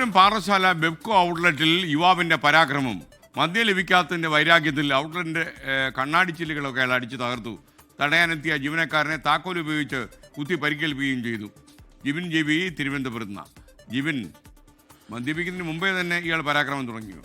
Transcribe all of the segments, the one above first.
തിരുവനന്തപുരം പാറശാല ബെബ്കോ ഔട്ട്ലെറ്റിൽ യുവാവിന്റെ പരാക്രമം. മദ്യം ലഭിക്കാത്തതിന്റെ വൈരാഗ്യത്തിൽ ഔട്ട്ലെറ്റിന്റെ കണ്ണാടിച്ചില്ലുകളൊക്കെ അയാൾ അടിച്ചു തകർത്തു. തടയാനെത്തിയ ജീവനക്കാരനെ താക്കോൽ ഉപയോഗിച്ച് കുത്തി പരിക്കേൽപ്പിക്കുകയും ചെയ്തു. ജിബിൻ ജെബി തിരുവനന്തപുരത്ത് നിന്ന്. ജിബിൻ, മദ്യപിക്കുന്നതിന് മുമ്പേ തന്നെ ഇയാൾ പരാക്രമം തുടങ്ങിയോ?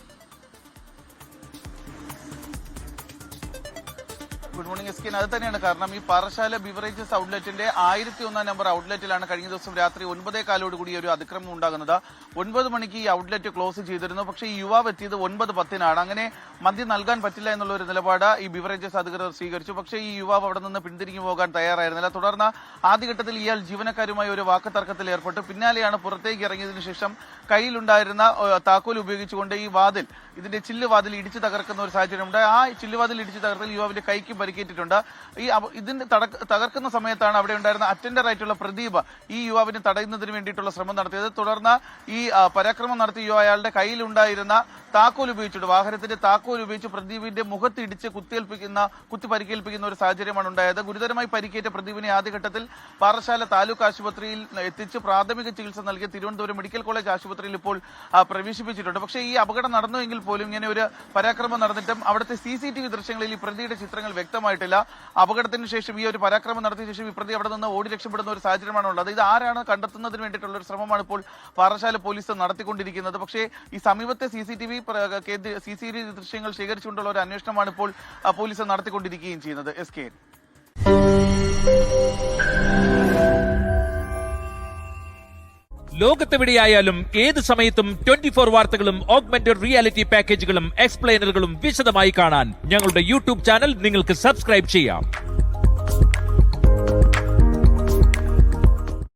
Good morning S K. അത് തന്നെയാണ് കാരണം. ഈ പാറശാല ബിവറേജസ് ഔട്ട്ലെറ്റിന്റെ 1001 നമ്പർ ഔട്ട്ലെറ്റിലാണ് കഴിഞ്ഞ ദിവസം രാത്രി 9:15 ഒരു അതിക്രമം ഉണ്ടാകുന്നത്. 9 മണിക്ക് ഈ ഔട്ട്ലെറ്റ് ക്ലോസ് ചെയ്തിരുന്നു. പക്ഷേ ഈ യുവാവ് എത്തിയത് 9:10 അങ്ങനെ മദ്യം നൽകാൻ പറ്റില്ല എന്നുള്ള ഒരു നിലപാട് ഈ ബിവറേജസ് അധികൃതർ സ്വീകരിച്ചു. പക്ഷേ ഈ യുവാവ് അവിടെ നിന്ന് പിന്തിരിഞ്ഞു പോകാൻ തയ്യാറായിരുന്നില്ല. തുടർന്ന് ആദ്യഘട്ടത്തിൽ ഇയാൾ ജീവനക്കാരുമായി ഒരു വാക്ക് തർക്കത്തിൽ ഏർപ്പെട്ടു. പിന്നാലെയാണ് പുറത്തേക്ക് ഇറങ്ങിയതിനു ശേഷം കയ്യിലുണ്ടായിരുന്ന താക്കോൽ ഉപയോഗിച്ചുകൊണ്ട് ഈ വാതിൽ, ഇതിന്റെ ചില്ലുവാതിൽ ഇടിച്ചു തകർക്കുന്ന ഒരു സാഹചര്യമുണ്ട്. ആ ചില്ലുവാതിൽ ഇടിച്ചു തകർത്തൽ യുവാവിന്റെ കൈക്ക് പരിക്കേറ്റിട്ടുണ്ട്. ഇതിന്റെ തകർക്കുന്ന സമയത്താണ് അവിടെ ഉണ്ടായിരുന്ന അറ്റൻഡർ ആയിട്ടുള്ള പ്രദീപ് ഈ യുവാവിനെ തടയുന്നതിന് വേണ്ടിയിട്ടുള്ള ശ്രമം നടത്തിയത്. തുടർന്ന് ഈ പരാക്രമം നടത്തിയ അയാളുടെ കയ്യിലുണ്ടായിരുന്ന താക്കോൽ ഉപയോഗിച്ചിട്ട്, വാഹനത്തിന്റെ താക്കോൽ ഉപയോഗിച്ച് പ്രദീപിന്റെ മുഖത്ത് ഇടിച്ച് കുത്തി പരിക്കേൽപ്പിക്കുന്ന ഒരു സാഹചര്യമാണ് ഉണ്ടായത്. ഗുരുതരമായി പരിക്കേറ്റ പ്രദീപിനെ ആദ്യഘട്ടത്തിൽ പാറശാല താലൂക്ക് ആശുപത്രിയിൽ എത്തിച്ച് പ്രാഥമിക ചികിത്സ നൽകിയ തിരുവനന്തപുരം മെഡിക്കൽ കോളേജ് ആശുപത്രിയിൽ ഇപ്പോൾ പ്രവേശിപ്പിച്ചിട്ടുണ്ട്. പക്ഷേ ഈ അപകടം നടന്നുവെങ്കിൽ പോലും ഇങ്ങനെ ഒരു പരാക്രമം നടന്നിട്ടും അവിടുത്തെ CCTV ദൃശ്യങ്ങളിൽ ഈ പ്രതിയുടെ ചിത്രങ്ങൾ വ്യക്തമായിട്ടില്ല. അപകടത്തിന് ശേഷം ഈ ഒരു പരാക്രമം നടത്തിയ ശേഷം ഈ പ്രതി അവിടെ നിന്ന് ഓടി രക്ഷപ്പെടുന്ന ഒരു സാഹചര്യമാണ് ഉള്ളത്. ഇത് ആരാണ് കണ്ടെത്തുന്നതിന് വേണ്ടിയിട്ടുള്ള ഒരു ശ്രമമാണ് ഇപ്പോൾ പാറശാല പോലീസ് നടത്തിക്കൊണ്ടിരിക്കുന്നത്. പക്ഷേ ഈ സമീപത്തെ CCTV ദൃശ്യങ്ങൾ ശേഖരിച്ചുകൊണ്ടുള്ള ഒരു അന്വേഷണമാണ് ഇപ്പോൾ പോലീസ് നടത്തിക്കൊണ്ടിരിക്കുകയും ചെയ്യുന്നത്. എസ് കെ, ലോകത്തെവിടെയായാലും ഏത് സമയത്തും 24 വാർത്തകളും ഓഗ്മെന്റഡ് റിയാലിറ്റി പാക്കേജുകളും എക്സ്പ്ലെയിനറുകളും വിശദമായി കാണാൻ ഞങ്ങളുടെ YouTube ചാനൽ നിങ്ങൾക്ക് സബ്സ്ക്രൈബ് ചെയ്യാം.